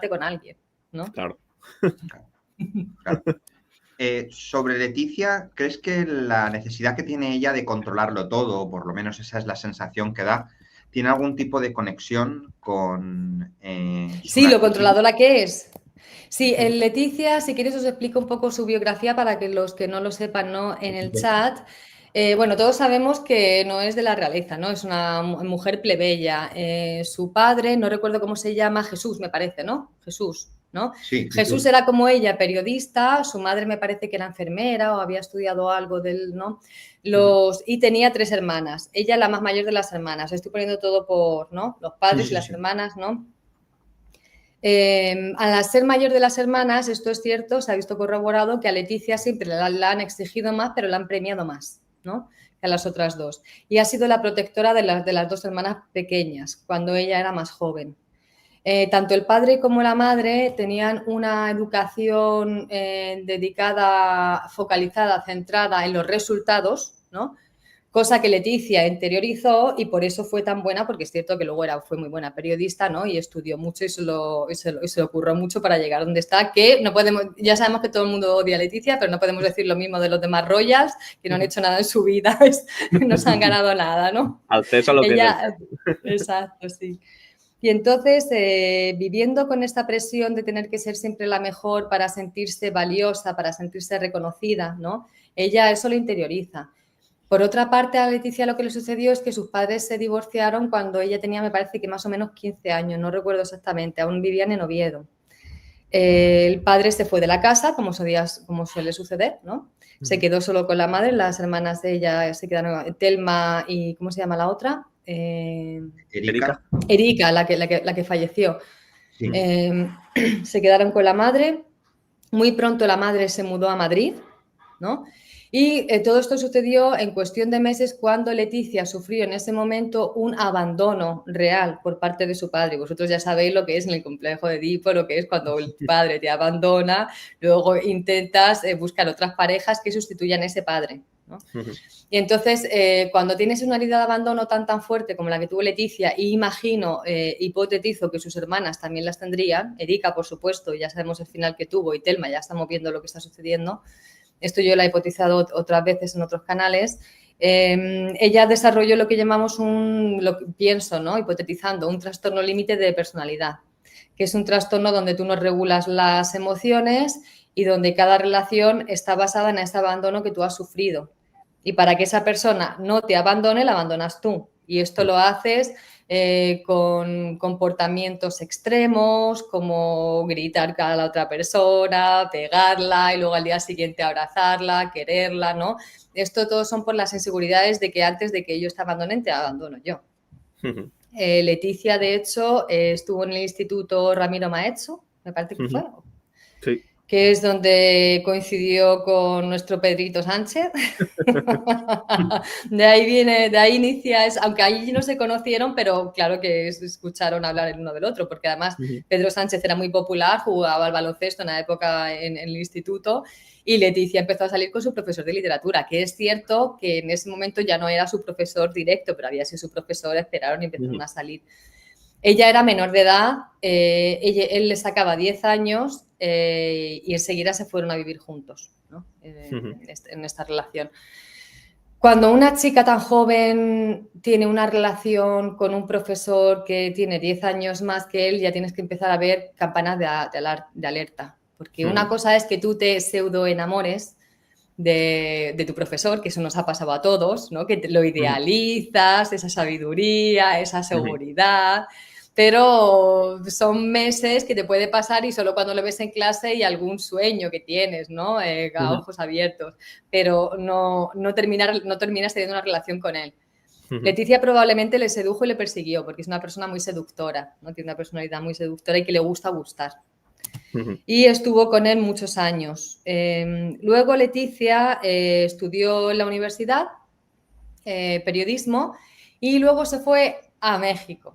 con alguien, ¿no? Claro. Claro. Sobre Leticia, ¿crees que la necesidad que tiene ella de controlarlo todo, o por lo menos esa es la sensación que da, tiene algún tipo de conexión con su Sí, lo narcisismo? controladora que es. Sí, Leticia, si quieres os explico un poco su biografía para que los que no lo sepan, ¿no? En el chat. Bueno, todos sabemos que no es de la realeza, ¿no? Es una mujer plebeya. Su padre, no recuerdo cómo se llama, Jesús, me parece, ¿no? Jesús, ¿no? Sí, Jesús era como ella, periodista, su madre me parece que era enfermera o había estudiado algo del, ¿no? Y tenía 3 hermanas. Ella la más mayor de las hermanas. Estoy poniendo todo por, ¿no? Los padres y las hermanas, ¿no? Al ser mayor de las hermanas, esto es cierto, se ha visto corroborado que a Leticia siempre la han exigido más, pero la han premiado más, ¿no? Que a las otras 2. Y ha sido la protectora de las 2 hermanas pequeñas, cuando ella era más joven. Tanto el padre como la madre tenían una educación dedicada, focalizada, centrada en los resultados, ¿no? Cosa que Leticia interiorizó y por eso fue tan buena, porque es cierto que luego fue muy buena periodista, ¿no? Y estudió mucho y se le ocurrió mucho para llegar donde está, que no podemos, ya sabemos que todo el mundo odia a Leticia, pero no podemos decir lo mismo de los demás royals, que no han hecho nada en su vida, no se han ganado nada, ¿no? Al César lo que es. Exacto, sí. Y entonces, viviendo con esta presión de tener que ser siempre la mejor para sentirse valiosa, para sentirse reconocida, ¿no? Ella eso lo interioriza. Por otra parte, a Leticia lo que le sucedió es que sus padres se divorciaron cuando ella tenía, me parece que más o menos 15 años, no recuerdo exactamente, aún vivían en Oviedo. El padre se fue de la casa, como suele suceder, ¿no? Se quedó solo con la madre, las hermanas de ella se quedaron, Telma y, ¿cómo se llama la otra? Erika. Erika, la que falleció. Sí. Se quedaron con la madre. Muy pronto la madre se mudó a Madrid, ¿no? Y todo esto sucedió en cuestión de meses cuando Leticia sufrió en ese momento un abandono real por parte de su padre. Vosotros ya sabéis lo que es en el complejo de Edipo, lo que es cuando el padre te abandona, luego intentas buscar otras parejas que sustituyan a ese padre, ¿no? Y entonces, cuando tienes una herida de abandono tan fuerte como la que tuvo Leticia, y imagino, hipotetizo que sus hermanas también las tendrían, Erika, por supuesto, ya sabemos el final que tuvo, y Telma, ya estamos viendo lo que está sucediendo. Esto yo lo he hipotizado otras veces en otros canales. Ella desarrolló lo que llamamos lo que pienso, ¿no? Hipotetizando, un trastorno límite de personalidad, que es un trastorno donde tú no regulas las emociones y donde cada relación está basada en ese abandono que tú has sufrido. Y para que esa persona no te abandone, la abandonas tú. Y esto lo haces con comportamientos extremos, como gritar a la otra persona, pegarla y luego al día siguiente abrazarla, quererla, ¿no? Esto todo son por las inseguridades de que antes de que ellos te abandonen, te abandono yo. Leticia, de hecho, estuvo en el Instituto Ramiro Maeztu, me parece que fue. Sí. Que es donde coincidió con nuestro Pedrito Sánchez. De ahí inicia, aunque allí no se conocieron, pero claro que escucharon hablar el uno del otro, porque además Pedro Sánchez era muy popular, jugaba al baloncesto en la época en el instituto, y Leticia empezó a salir con su profesor de literatura, que es cierto que en ese momento ya no era su profesor directo, pero había sido su profesor, esperaron y empezaron a salir. Ella era menor de edad, él le sacaba 10 años y enseguida se fueron a vivir juntos, ¿no? En esta relación. Cuando una chica tan joven tiene una relación con un profesor que tiene 10 años más que él, ya tienes que empezar a ver campanas de alerta. Porque una cosa es que tú te pseudo enamores de tu profesor, que eso nos ha pasado a todos, ¿no? Que lo idealizas, esa sabiduría, esa seguridad, pero son meses que te puede pasar y solo cuando lo ves en clase y algún sueño que tienes, ¿no? A ojos abiertos, pero no terminas teniendo una relación con él. Leticia probablemente le sedujo y le persiguió, porque es una persona muy seductora, ¿no? Tiene una personalidad muy seductora y que le gusta gustar. Y estuvo con él muchos años. Luego Leticia estudió en la universidad periodismo y luego se fue a México.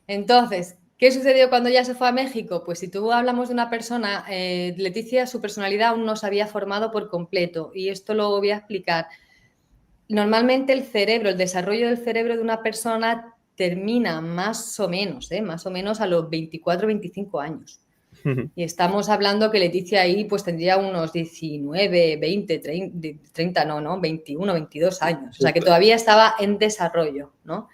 Entonces, ¿qué sucedió cuando ya se fue a México? Pues si tú hablamos de una persona, Leticia, su personalidad aún no se había formado por completo y esto lo voy a explicar. Normalmente el desarrollo del cerebro de una persona termina más o menos a los 24 o 25 años. Y estamos hablando que Leticia ahí pues tendría unos 19, 20, 30, no, 21, 22 años. O sea, que todavía estaba en desarrollo, ¿no?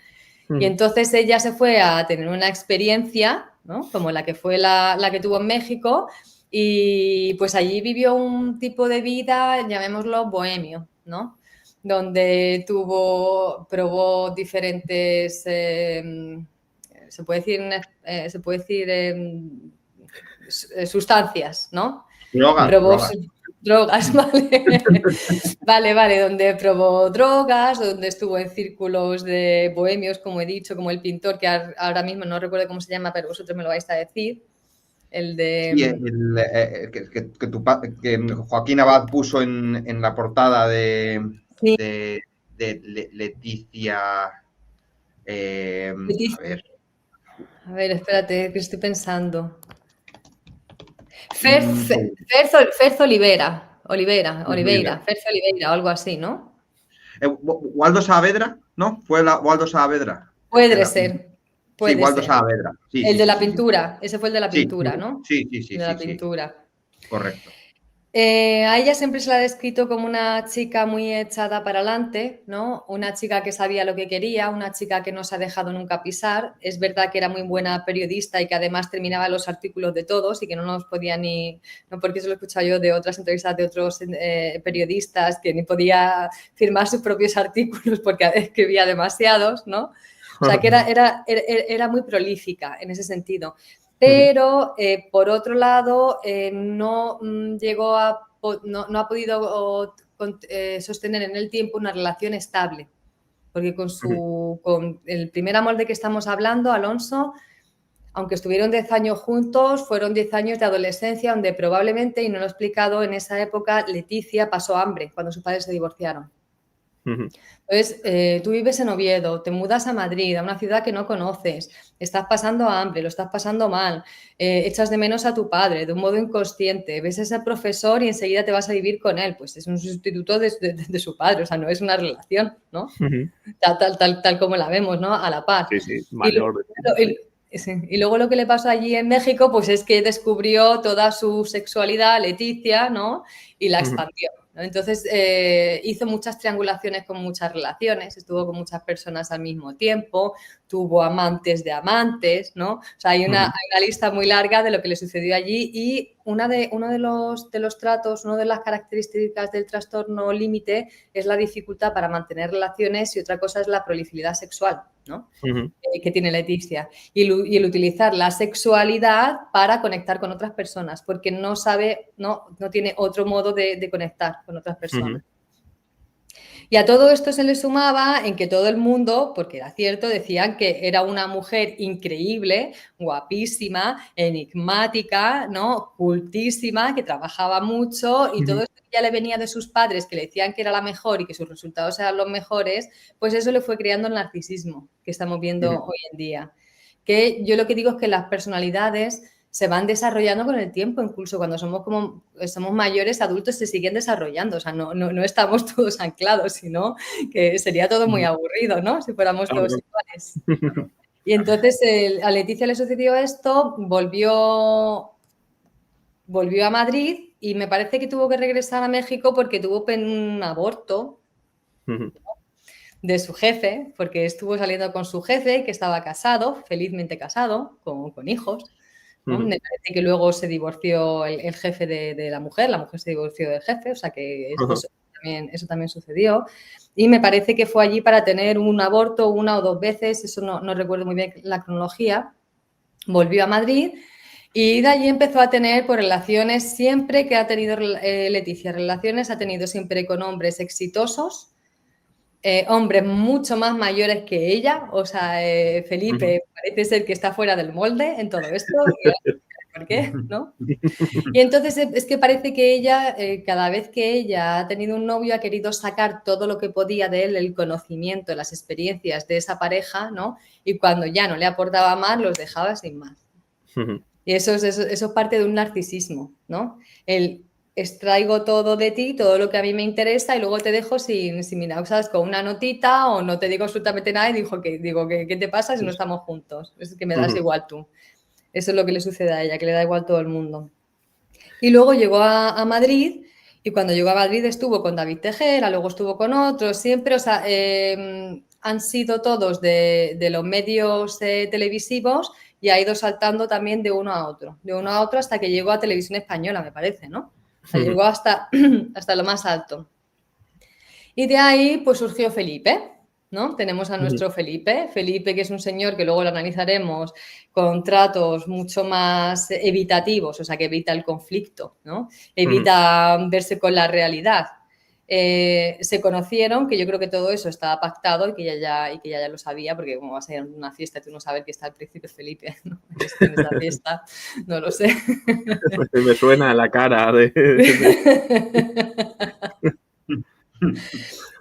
Y entonces ella se fue a tener una experiencia, ¿no? Como la que fue la que tuvo en México, y pues allí vivió un tipo de vida, llamémoslo bohemio, ¿no? Donde probó diferentes, se puede decir sustancias, ¿no? Probó Drogas. drogas, ¿vale? Vale, donde probó drogas, donde estuvo en círculos de bohemios, como he dicho, como el pintor, que ahora mismo no recuerdo cómo se llama, pero vosotros me lo vais a decir, el de... Sí, que Joaquín Abad puso en la portada Sí, de Leticia. A ver. a ver, espérate, que estoy pensando. Un segundo. Ferz Oliveira, Oliveira. Ferz Oliveira o algo así, ¿no? Waldo Saavedra, ¿no? Fue Waldo Saavedra. Puede ser, Sí, puede Waldo ser. Saavedra. Sí, El sí, de sí, la sí, sí. pintura, ese fue el de la Sí, pintura, ¿no? sí, sí, El sí, de sí, la sí. pintura. Correcto. A ella siempre se la ha descrito como una chica muy echada para adelante, ¿no? Una chica que sabía lo que quería, una chica que no se ha dejado nunca pisar. Es verdad que era muy buena periodista y que además terminaba los artículos de todos y que no nos podía ni, no porque eso lo he escuchado yo de otras entrevistas de otros periodistas, que ni podía firmar sus propios artículos porque escribía demasiados, ¿no? O sea, que era muy prolífica en ese sentido. Pero, por otro lado, no llegó no ha podido sostener en el tiempo una relación estable. Porque con el primer amor de que estamos hablando, Alonso, aunque estuvieron 10 años juntos, fueron 10 años de adolescencia donde probablemente, y no lo he explicado, en esa época Leticia pasó hambre cuando sus padres se divorciaron. Entonces, tú vives en Oviedo, te mudas a Madrid, a una ciudad que no conoces, estás pasando hambre, lo estás pasando mal, echas de menos a tu padre de un modo inconsciente, ves a ese profesor y enseguida te vas a vivir con él, pues es un sustituto de su padre, o sea, no es una relación, ¿no? Tal como la vemos, ¿no? A la par. Sí, sí, Y mayor. y luego lo que le pasó allí en México, pues es que descubrió toda su sexualidad, Leticia, ¿no? Y la expandió, ¿no? Entonces hizo muchas triangulaciones con muchas relaciones, estuvo con muchas personas al mismo tiempo, tuvo amantes de amantes, ¿no? O sea, hay una lista muy larga de lo que le sucedió allí y uno de los tratos, una de las características del trastorno límite es la dificultad para mantener relaciones y otra cosa es la prolificidad sexual, ¿no? Que tiene Leticia. Y el utilizar la sexualidad para conectar con otras personas, porque no sabe, no tiene otro modo de conectar con otras personas. Y a todo esto se le sumaba en que todo el mundo, porque era cierto, decían que era una mujer increíble, guapísima, enigmática, ¿no? Cultísima, que trabajaba mucho y todo esto que ya le venía de sus padres, que le decían que era la mejor y que sus resultados eran los mejores, pues eso le fue creando el narcisismo que estamos viendo hoy en día. Que yo lo que digo es que las personalidades se van desarrollando con el tiempo, incluso cuando somos mayores, adultos, se siguen desarrollando, o sea, no estamos todos anclados, sino que sería todo muy aburrido, ¿no? Si fuéramos todos iguales. Y entonces a Leticia le sucedió esto, volvió a Madrid y me parece que tuvo que regresar a México porque tuvo un aborto de su jefe, porque estuvo saliendo con su jefe, que estaba casado, felizmente casado, con hijos, ¿no? Me parece que luego se divorció el jefe de la mujer se divorció del jefe, o sea que eso también sucedió. Y me parece que fue allí para tener un aborto una o dos veces, eso no recuerdo muy bien la cronología. Volvió a Madrid y de allí empezó a tener pues, relaciones siempre que ha tenido Leticia, relaciones ha tenido siempre con hombres exitosos, hombres mucho más mayores que ella, o sea, Felipe parece ser que está fuera del molde en todo esto. ¿Por qué? ¿No? Y entonces es que parece que ella, cada vez que ella ha tenido un novio, ha querido sacar todo lo que podía de él, el conocimiento, las experiencias de esa pareja, ¿no? Y cuando ya no le aportaba más, los dejaba sin más. Y eso es parte de un narcisismo, ¿no? El extraigo todo de ti, todo lo que a mí me interesa y luego te dejo sin mirar, ¿sabes? Con una notita o no te digo absolutamente nada y digo, ¿qué te pasa si no estamos juntos? Es que me das igual tú. Eso es lo que le sucede a ella, que le da igual todo el mundo. Y luego llegó a Madrid, y cuando llegó a Madrid estuvo con David Tejera, luego estuvo con otros, siempre, o sea, han sido todos de los medios televisivos, y ha ido saltando también de uno a otro hasta que llegó a Televisión Española, me parece, ¿no? O sea, llegó hasta lo más alto. Y de ahí pues surgió Felipe, ¿no? Tenemos a nuestro Felipe, que es un señor que luego lo analizaremos, con tratos mucho más evitativos, o sea, que evita el conflicto, ¿no? Evita verse con la realidad. Se conocieron, que yo creo que todo eso estaba pactado y que ella ya lo sabía, porque como vas a ir a una fiesta y tú no sabes que está el príncipe Felipe, ¿no? En esa fiesta, no lo sé. Me suena la cara de...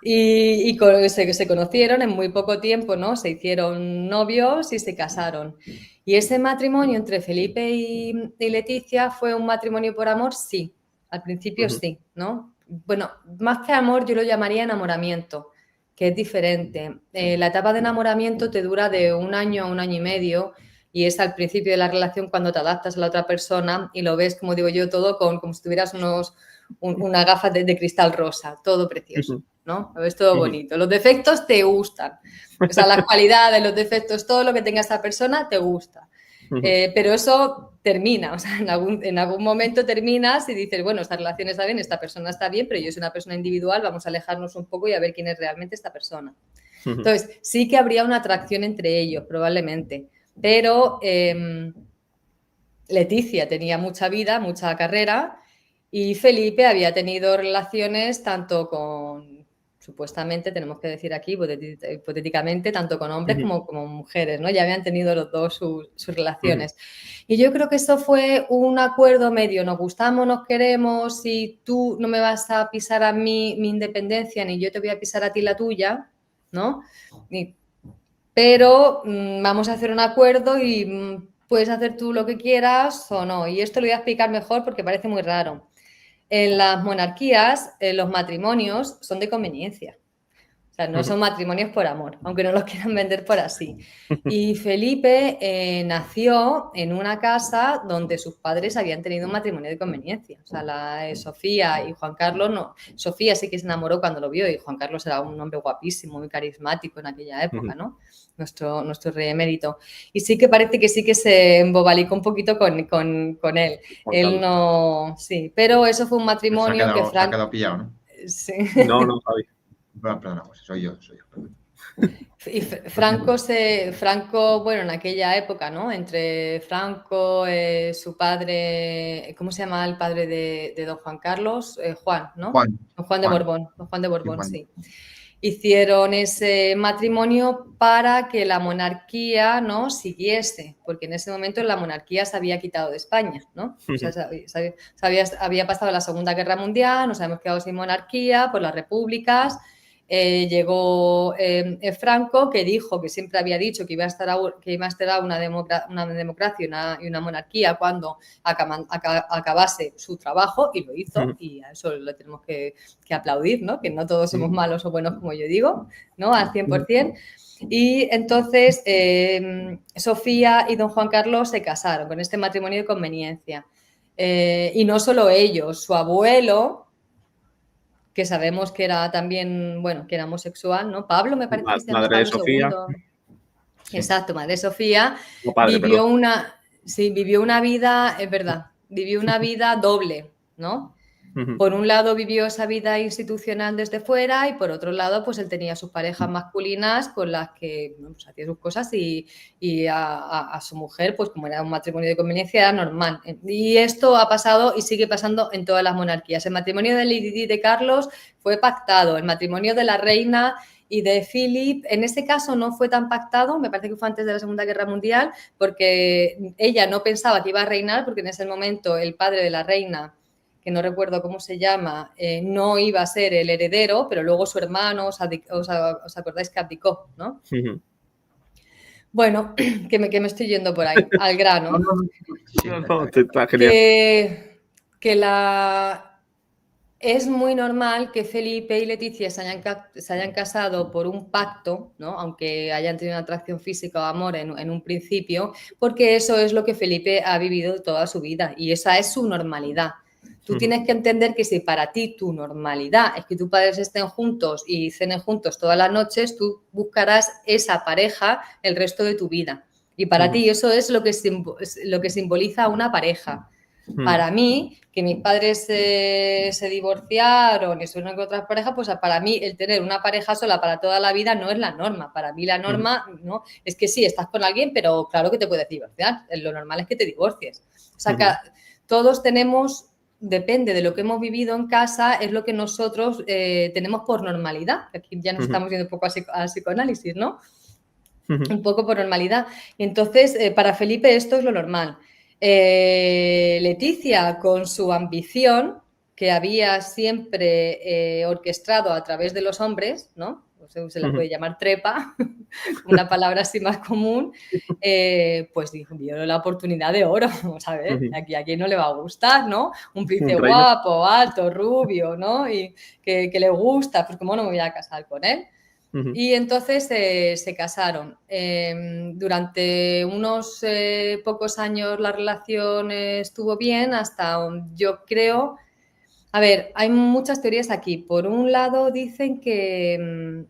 Y se conocieron en muy poco tiempo, ¿no? Se hicieron novios y se casaron. Y ese matrimonio entre Felipe y Leticia fue un matrimonio por amor, sí. Al principio sí, ¿no? Bueno, más que amor yo lo llamaría enamoramiento, que es diferente. La etapa de enamoramiento te dura de 1 año a 1 año y medio, y es al principio de la relación cuando te adaptas a la otra persona y lo ves, como digo yo, todo como si tuvieras una gafa de cristal rosa, todo precioso, ¿no? Lo ves todo bonito. Los defectos te gustan, o sea, las cualidades, los defectos, todo lo que tenga esa persona te gusta. Pero eso termina, o sea, en algún momento terminas y dices, bueno, esta relación está bien, esta persona está bien, pero yo soy una persona individual, vamos a alejarnos un poco y a ver quién es realmente esta persona. Entonces, sí que habría una atracción entre ellos, probablemente, pero Leticia tenía mucha vida, mucha carrera, y Felipe había tenido relaciones tanto con, supuestamente, tenemos que decir aquí, hipotéticamente, tanto con hombres como mujeres, ¿no? Ya habían tenido los dos sus relaciones. Y yo creo que eso fue un acuerdo medio, nos gustamos, nos queremos, y tú no me vas a pisar a mí mi independencia, ni yo te voy a pisar a ti la tuya, ¿no? Pero vamos a hacer un acuerdo y puedes hacer tú lo que quieras o no. Y esto lo voy a explicar mejor porque parece muy raro. En las monarquías, los matrimonios son de conveniencia. O sea, no son matrimonios por amor, aunque no los quieran vender por así. Y Felipe nació en una casa donde sus padres habían tenido un matrimonio de conveniencia. O sea, Sofía y Juan Carlos, no. Sofía sí que se enamoró cuando lo vio y Juan Carlos era un hombre guapísimo, muy carismático en aquella época, ¿no? Nuestro rey emérito. Y sí que parece que sí que se embobalicó un poquito con él. Él no... Sí, pero eso fue un matrimonio que Franco... Se ha quedado pillado, ¿no? Sí. No, Javi. Perdona, pues soy yo. Perdón. Y Franco, bueno, en aquella época, ¿no? Entre Franco, su padre, ¿cómo se llama el padre de don Juan Carlos? Juan, ¿no? Juan de Borbón. Don Juan de Borbón, sí. Hicieron ese matrimonio para que la monarquía, ¿no?, siguiese, porque en ese momento la monarquía se había quitado de España, ¿no? O sea, había pasado la Segunda Guerra Mundial, nos habíamos quedado sin monarquía por las repúblicas. Llegó Franco, que dijo, que siempre había dicho que iba a estar una democracia y una monarquía cuando acabase su trabajo, y lo hizo, y a eso lo tenemos que aplaudir, ¿no? Que no todos somos malos o buenos, como yo digo, ¿no? Al 100%. Y entonces Sofía y don Juan Carlos se casaron con este matrimonio de conveniencia. Y no solo ellos, su abuelo, que sabemos que era también, bueno, que era homosexual, ¿no? Pablo, me parece que se llama Madre de Pablo Sofía. II. Exacto, madre de Sofía. No, padre, vivió una vida, es verdad, vivió una vida doble, ¿no? Por un lado vivió esa vida institucional desde fuera y por otro lado pues él tenía sus parejas masculinas con las que pues, hacía sus cosas y a su mujer, pues como era un matrimonio de conveniencia, era normal. Y esto ha pasado y sigue pasando en todas las monarquías. El matrimonio de Lady Di de Carlos fue pactado, el matrimonio de la reina y de Philip, en ese caso no fue tan pactado, me parece que fue antes de la Segunda Guerra Mundial, porque ella no pensaba que iba a reinar, porque en ese momento el padre de la reina, que no recuerdo cómo se llama, no iba a ser el heredero, pero luego su hermano, os acordáis que abdicó, ¿no? Bueno, que me estoy yendo por ahí, al grano. Que Es muy normal que Felipe y Leticia se hayan casado por un pacto, ¿no? Aunque hayan tenido una atracción física o amor en un principio, porque eso es lo que Felipe ha vivido toda su vida y esa es su normalidad. Tú tienes que entender que si para ti tu normalidad es que tus padres estén juntos y cenen juntos todas las noches, tú buscarás esa pareja el resto de tu vida. Y para ti eso es lo que simboliza una pareja. Para mí, que mis padres se divorciaron y estuvieron con otras parejas, pues para mí el tener una pareja sola para toda la vida no es la norma. Para mí la norma no es que sí, estás con alguien, pero claro que te puedes divorciar. Lo normal es que te divorcies. O sea, que todos tenemos, depende de lo que hemos vivido en casa, es lo que nosotros tenemos por normalidad. Aquí ya nos estamos yendo un poco a psicoanálisis, ¿no? Un poco por normalidad. Y entonces, para Felipe esto es lo normal. Leticia, con su ambición, que había siempre orquestado a través de los hombres, ¿no? Se la puede llamar trepa, una palabra así más común, pues dijo, vio la oportunidad de oro, vamos a ver, aquí no le va a gustar, ¿no? Un príncipe guapo, alto, rubio, ¿no? Y que le gusta, pues cómo no me voy a casar con él. Y entonces se casaron. Durante unos pocos años la relación estuvo bien hasta, yo creo, a ver, hay muchas teorías aquí. Por un lado dicen que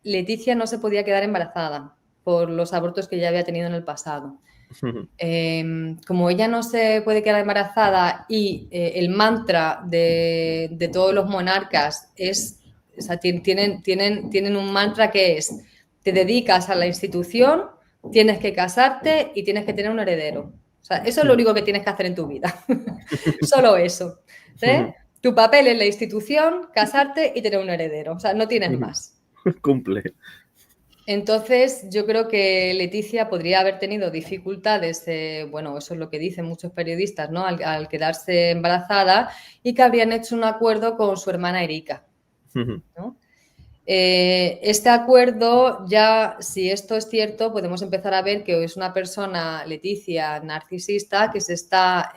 Leticia no se podía quedar embarazada por los abortos que ya había tenido en el pasado. Como ella no se puede quedar embarazada y el mantra de todos los monarcas es... O sea, tienen un mantra que es, te dedicas a la institución, tienes que casarte y tienes que tener un heredero. O sea, eso es lo único que tienes que hacer en tu vida. Solo eso. Tu papel en la institución, casarte y tener un heredero. O sea, no tienes más. Cumple. Entonces, yo creo que Leticia podría haber tenido dificultades, bueno, eso es lo que dicen muchos periodistas, ¿no? Al quedarse embarazada y que habrían hecho un acuerdo con su hermana Erika. ¿No? Este acuerdo, ya si esto es cierto, podemos empezar a ver que es una persona, Leticia, narcisista, que se está,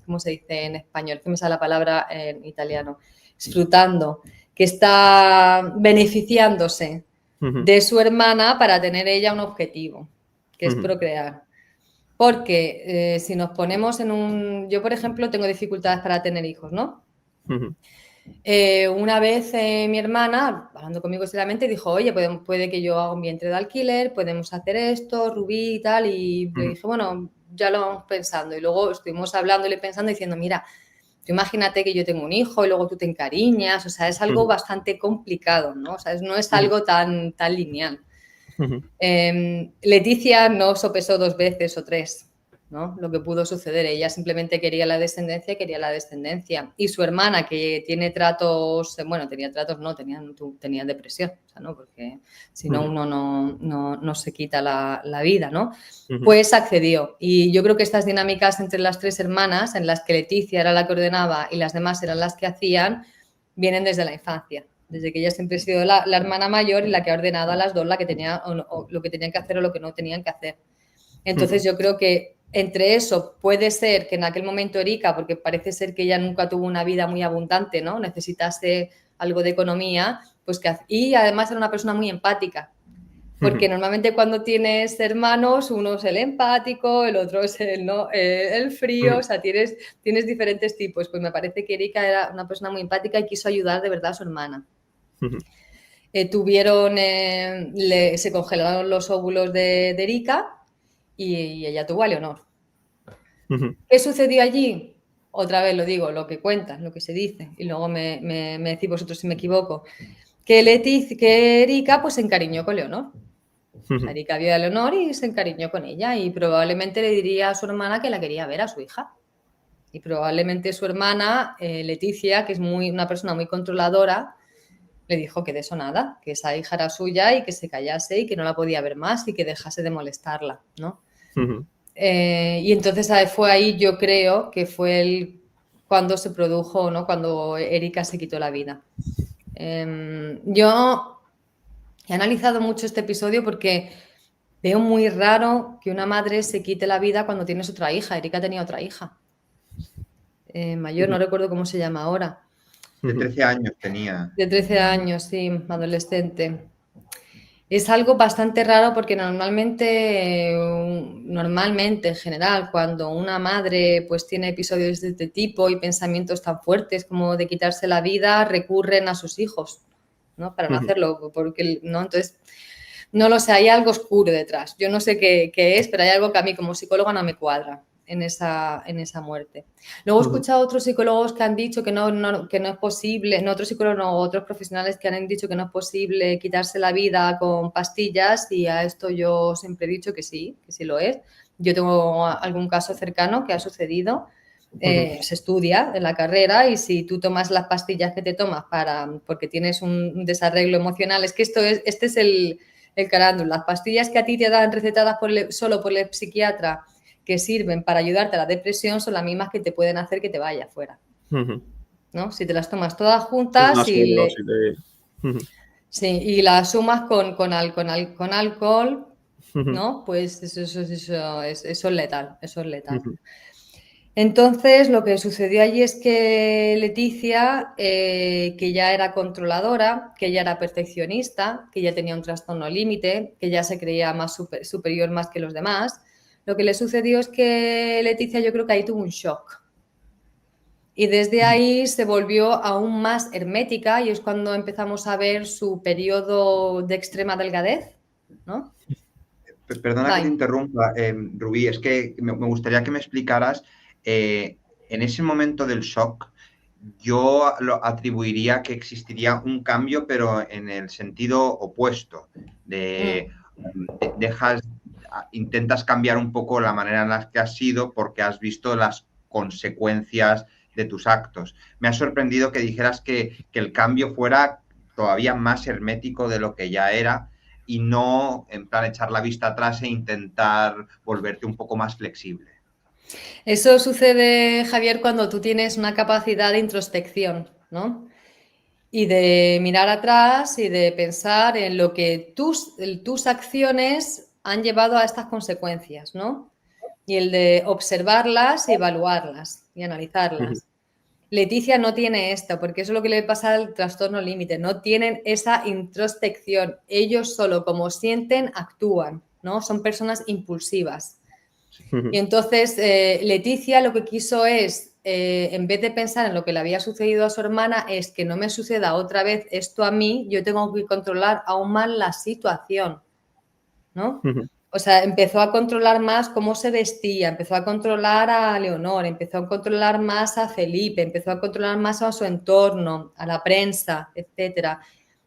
¿cómo se dice en español? ¿Qué me sale la palabra en italiano? Disfrutando, que está beneficiándose de su hermana para tener ella un objetivo, que es procrear. Porque si nos ponemos en un... Yo, por ejemplo, tengo dificultades para tener hijos, ¿no? Una vez mi hermana, hablando conmigo seriamente, dijo, oye, puede que yo haga un vientre de alquiler, podemos hacer esto, Rubí y tal, y le dije, bueno, ya lo vamos pensando. Y luego estuvimos hablándole, pensando, diciendo, mira, tú imagínate que yo tengo un hijo y luego tú te encariñas, o sea, es algo bastante complicado, ¿no? O sea, no es algo tan lineal. Leticia no sopesó 2 veces o 3, ¿no? Lo que pudo suceder. Ella simplemente quería la descendencia. Y su hermana, que tiene tratos, bueno, tenía tratos, no, tenían depresión, o sea, ¿no? Porque si no, uno no se quita la vida, ¿no? Pues accedió. Y yo creo que estas dinámicas entre las 3 hermanas, en las que Leticia era la que ordenaba y las demás eran las que hacían, vienen desde la infancia. Desde que ella siempre ha sido la hermana mayor y la que ha ordenado a las 2 la que tenía, o lo que tenían que hacer o lo que no tenían que hacer. Entonces yo creo que entre eso puede ser que en aquel momento Erika, porque parece ser que ella nunca tuvo una vida muy abundante, ¿no? Necesitase algo de economía, pues y además era una persona muy empática. Porque normalmente cuando tienes hermanos, uno es el empático, el otro es el frío, o sea, tienes diferentes tipos. Pues me parece que Erika era una persona muy empática y quiso ayudar de verdad a su hermana. Se congelaron los óvulos de Erika y ella tuvo a Leonor. ¿Qué sucedió allí? Otra vez lo digo, lo que cuentan, lo que se dice, y luego me decís vosotros si me equivoco, que Erika pues se encariñó con Leonor. Erika vio a Leonor y se encariñó con ella y probablemente le diría a su hermana que la quería ver a su hija. Y probablemente su hermana, Leticia, que es una persona muy controladora, le dijo que de eso nada, que esa hija era suya y que se callase y que no la podía ver más y que dejase de molestarla, ¿no? Y entonces fue ahí, yo creo, que fue cuando se produjo, ¿no? Cuando Erika se quitó la vida. Yo he analizado mucho este episodio porque veo muy raro que una madre se quite la vida cuando tienes otra hija. Erika tenía otra hija. mayor, no recuerdo cómo se llama ahora. De 13 años tenía. De 13 años, sí, adolescente. Es algo bastante raro porque normalmente en general, cuando una madre pues tiene episodios de este tipo y pensamientos tan fuertes como de quitarse la vida, recurren a sus hijos, ¿no? Para no hacerlo, porque, ¿no? Entonces, no lo sé, hay algo oscuro detrás. Yo no sé qué es, pero hay algo que a mí como psicóloga no me cuadra en esa muerte. Luego he escuchado a otros psicólogos que han dicho que no es posible, no otros psicólogos, no, otros profesionales que han dicho que no es posible quitarse la vida con pastillas, y a esto yo siempre he dicho que sí lo es. Yo tengo algún caso cercano que ha sucedido. Se estudia en la carrera, y si tú tomas las pastillas que te tomas porque tienes un desarreglo emocional, es que este es el carándul. Las pastillas que a ti te dan recetadas solo por el psiquiatra, que sirven para ayudarte a la depresión, son las mismas que te pueden hacer que te vayas fuera, ¿no? Si te las tomas todas juntas y las sumas con alcohol, ¿no? Pues eso es letal, eso es letal. Entonces, lo que sucedió allí es que Leticia, que ya era controladora, que ya era perfeccionista, que ya tenía un trastorno límite, que ya se creía más superior más que los demás, lo que le sucedió es que Leticia, yo creo que ahí tuvo un shock. Y desde ahí se volvió aún más hermética, y es cuando empezamos a ver su periodo de extrema delgadez, ¿no? Perdona que te interrumpa, Rubí, es que me gustaría que me explicaras, en ese momento del shock, yo lo atribuiría que existiría un cambio, pero en el sentido opuesto, intentas cambiar un poco la manera en la que has sido porque has visto las consecuencias de tus actos. Me ha sorprendido que dijeras que el cambio fuera todavía más hermético de lo que ya era, y no en plan echar la vista atrás e intentar volverte un poco más flexible. Eso sucede, Javier, cuando tú tienes una capacidad de introspección, ¿no? Y de mirar atrás y de pensar en lo que tus acciones han llevado a estas consecuencias, ¿no? Y el de observarlas y evaluarlas y analizarlas. Leticia no tiene esto, porque eso es lo que le pasa al trastorno límite. No tienen esa introspección. Ellos solo como sienten, actúan, ¿no? Son personas impulsivas. Y entonces Leticia lo que quiso es, en vez de pensar en lo que le había sucedido a su hermana, es que no me suceda otra vez esto a mí, yo tengo que controlar aún más la situación, ¿no? O sea, empezó a controlar más cómo se vestía, empezó a controlar a Leonor, empezó a controlar más a Felipe, empezó a controlar más a su entorno, a la prensa, etcétera.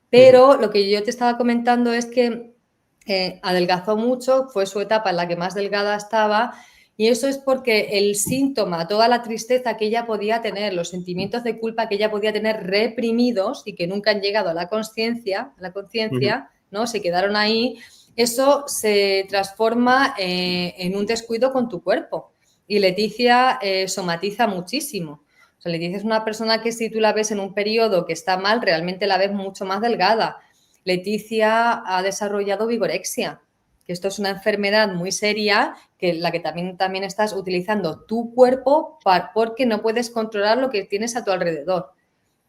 Pero lo que yo te estaba comentando es que adelgazó mucho, fue su etapa en la que más delgada estaba, y eso es porque el síntoma, toda la tristeza que ella podía tener, los sentimientos de culpa que ella podía tener reprimidos y que nunca han llegado a la conciencia, ¿no? Se quedaron ahí. Eso se transforma en un descuido con tu cuerpo. Y Leticia somatiza muchísimo. O sea, Leticia es una persona que, si tú la ves en un periodo que está mal, realmente la ves mucho más delgada. Leticia ha desarrollado vigorexia, que esto es una enfermedad muy seria, que la que también estás utilizando tu cuerpo porque no puedes controlar lo que tienes a tu alrededor.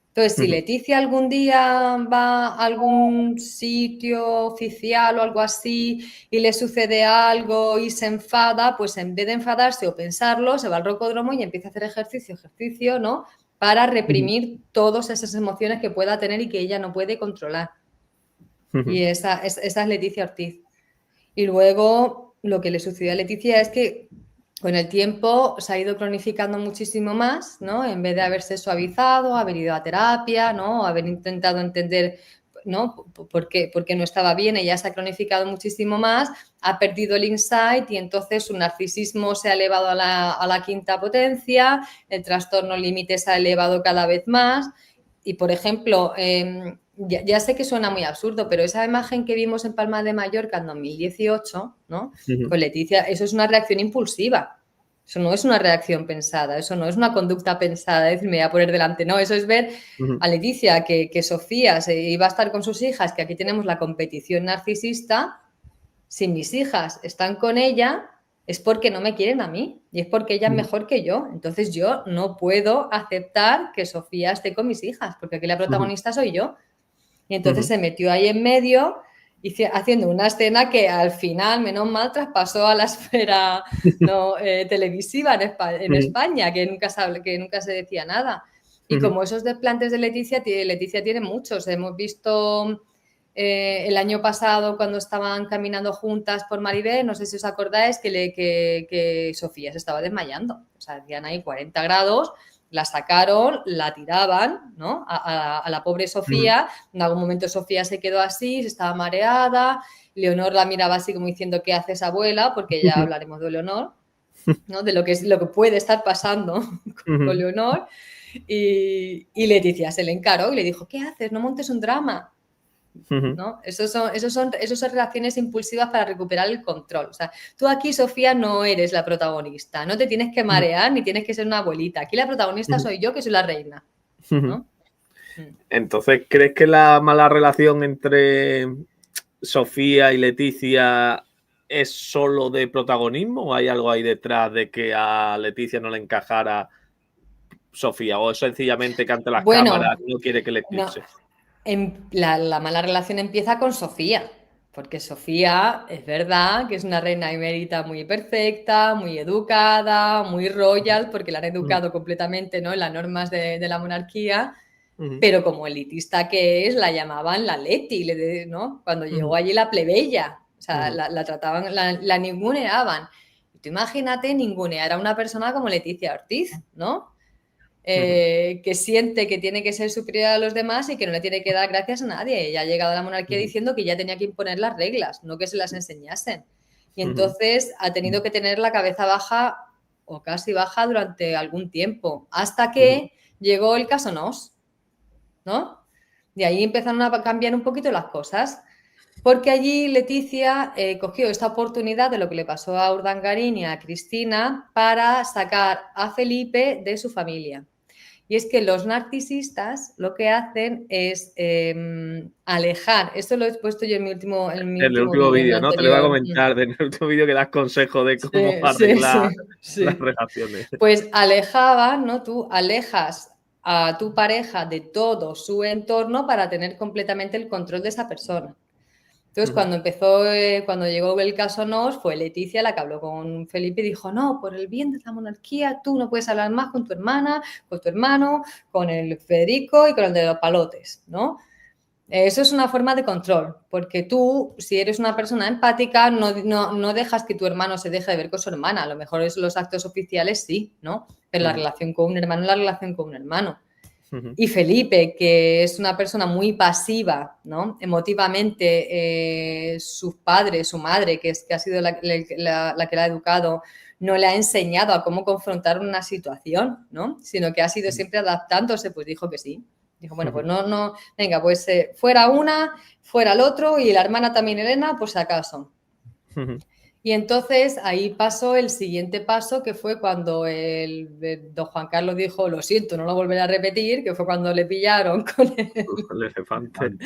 Entonces, si Leticia algún día va a algún sitio oficial o algo así y le sucede algo y se enfada, pues en vez de enfadarse o pensarlo, se va al rocódromo y empieza a hacer ejercicio, ¿no? Para reprimir todas esas emociones que pueda tener y que ella no puede controlar. Y esa es Leticia Ortiz. Y luego lo que le sucedió a Leticia es que con el tiempo se ha ido cronificando muchísimo más, ¿no? En vez de haberse suavizado, haber ido a terapia, ¿no? Haber intentado entender, ¿no? por qué no estaba bien, ella se ha cronificado muchísimo más, ha perdido el insight, y entonces su narcisismo se ha elevado a la quinta potencia, el trastorno límite se ha elevado cada vez más. Y, por ejemplo, ya sé que suena muy absurdo, pero esa imagen que vimos en Palma de Mallorca en 2018, ¿no? Con Leticia, eso es una reacción impulsiva. Eso no es una reacción pensada, eso no es una conducta pensada, es decir, me voy a poner delante. No, eso es ver a Leticia que Sofía se iba a estar con sus hijas, que aquí tenemos la competición narcisista. Si mis hijas están con ella, es porque no me quieren a mí y es porque ella es mejor que yo. Entonces yo no puedo aceptar que Sofía esté con mis hijas, porque aquí la protagonista soy yo. Y entonces se metió ahí en medio haciendo una escena que al final, menos mal, traspasó a la esfera televisiva en España, que nunca se decía nada. Y como esos desplantes de Leticia tiene muchos. Hemos visto el año pasado cuando estaban caminando juntas por Maribé, no sé si os acordáis, que Sofía se estaba desmayando. O sea, hacían ahí 40 grados, la sacaron, la tiraban, ¿no? A la pobre Sofía. En algún momento Sofía se quedó así, se estaba mareada. Leonor la miraba así como diciendo, ¿qué haces, abuela? Porque ya hablaremos de Leonor, ¿no? De lo que puede estar pasando con Leonor. Y Leticia se le encaró y le dijo, ¿qué haces? No montes un drama. ¿No? Esas son reacciones impulsivas para recuperar el control. O sea, tú aquí, Sofía, no eres la protagonista, no te tienes que marear ni tienes que ser una abuelita. Aquí la protagonista soy yo, que soy la reina, ¿no? Entonces, ¿crees que la mala relación entre Sofía y Leticia es solo de protagonismo o hay algo ahí detrás de que a Leticia no le encajara Sofía o es sencillamente que ante las cámaras no quiere que le eclipse? La mala relación empieza con Sofía, porque Sofía es verdad que es una reina emérita muy perfecta, muy educada, muy royal, porque la han educado completamente, ¿no?, en las normas de la monarquía, pero como elitista que es, la llamaban la Leti, ¿no? Cuando llegó allí la plebeya, o sea, la trataban, la ninguneaban. Tú imagínate ningunear a una persona como Leticia Ortiz, ¿no? Que siente que tiene que ser superior a los demás y que no le tiene que dar gracias a nadie. Ella ha llegado a la monarquía diciendo que ya tenía que imponer las reglas, no que se las enseñasen. Y entonces ha tenido que tener la cabeza baja o casi baja durante algún tiempo, hasta que llegó el caso Nos, ¿no? Y ahí empezaron a cambiar un poquito las cosas, porque allí Leticia cogió esta oportunidad de lo que le pasó a Urdangarín y a Cristina para sacar a Felipe de su familia. Y es que los narcisistas lo que hacen es alejar. Esto lo he puesto yo en mi último vídeo, ¿no? Te lo iba a comentar, en el último vídeo que das consejo de cómo arreglar las relaciones. Pues alejaban, ¿no? Tú alejas a tu pareja de todo su entorno para tener completamente el control de esa persona. Entonces, cuando llegó el caso Nos, fue Leticia la que habló con Felipe y dijo, no, por el bien de la monarquía, tú no puedes hablar más con tu hermana, con tu hermano, con el Federico y con el de los palotes, ¿no? Eso es una forma de control, porque tú, si eres una persona empática, no dejas que tu hermano se deje de ver con su hermana. A lo mejor es los actos oficiales, sí, ¿no? Pero la relación con un hermano es la relación con un hermano. Y Felipe, que es una persona muy pasiva, ¿no? Emotivamente, sus padres, su madre, que ha sido la que la ha educado, no le ha enseñado a cómo confrontar una situación, ¿no? Sino que ha sido siempre adaptándose, pues dijo que sí. Dijo, bueno, pues no, venga, pues fuera una, fuera el otro y la hermana también, Elena, por si acaso. Y entonces ahí pasó el siguiente paso, que fue cuando don Juan Carlos dijo, lo siento, no lo volveré a repetir, que fue cuando le pillaron con el elefante.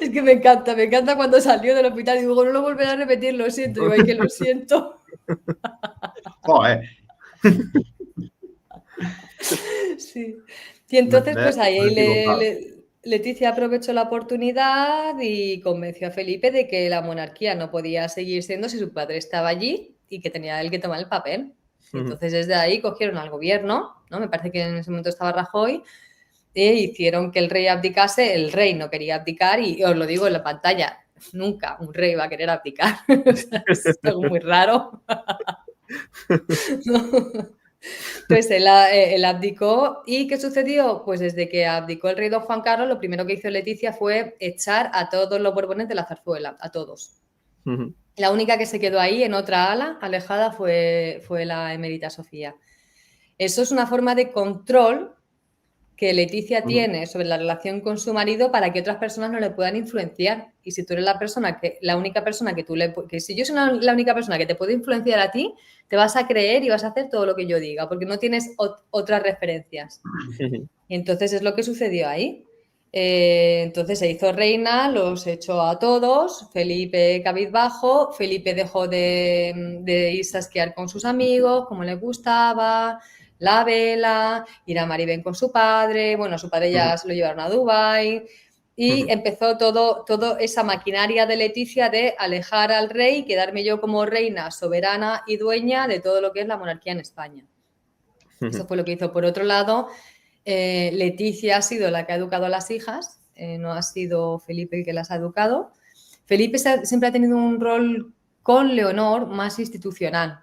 Es que me encanta cuando salió del hospital y digo, no lo volveré a repetir, lo siento. Digo, ay, que lo siento. Joder. Sí. Y entonces, pues ahí Leticia aprovechó la oportunidad y convenció a Felipe de que la monarquía no podía seguir siendo si su padre estaba allí y que tenía él que tomar el papel. Y entonces desde ahí cogieron al gobierno, ¿no? Me parece que en ese momento estaba Rajoy, e hicieron que el rey abdicase. El rey no quería abdicar y os lo digo en la pantalla, nunca un rey va a querer abdicar. O sea, es algo muy raro. ¿No? Entonces él abdicó. ¿Y qué sucedió? Pues desde que abdicó el rey don Juan Carlos, lo primero que hizo Leticia fue echar a todos los Borbones de la zarzuela, a todos. La única que se quedó ahí en otra ala, alejada, fue la emérita Sofía. Eso es una forma de control que Leticia tiene sobre la relación con su marido para que otras personas no le puedan influenciar. Y si tú eres la única persona que si yo soy la única persona que te puede influenciar a ti, te vas a creer y vas a hacer todo lo que yo diga, porque no tienes otras referencias. Y entonces es lo que sucedió ahí. Entonces se hizo reina, los echó a todos, Felipe cabizbajo, Felipe dejó de irse a esquiar con sus amigos, como le gustaba, la vela, ir a Maribén con su padre, bueno, a su padre ya se lo llevaron a Dubái, y empezó toda esa maquinaria de Leticia de alejar al rey y quedarme yo como reina soberana y dueña de todo lo que es la monarquía en España. Eso fue lo que hizo. Por otro lado, Leticia ha sido la que ha educado a las hijas, no ha sido Felipe el que las ha educado. Felipe siempre ha tenido un rol con Leonor más institucional.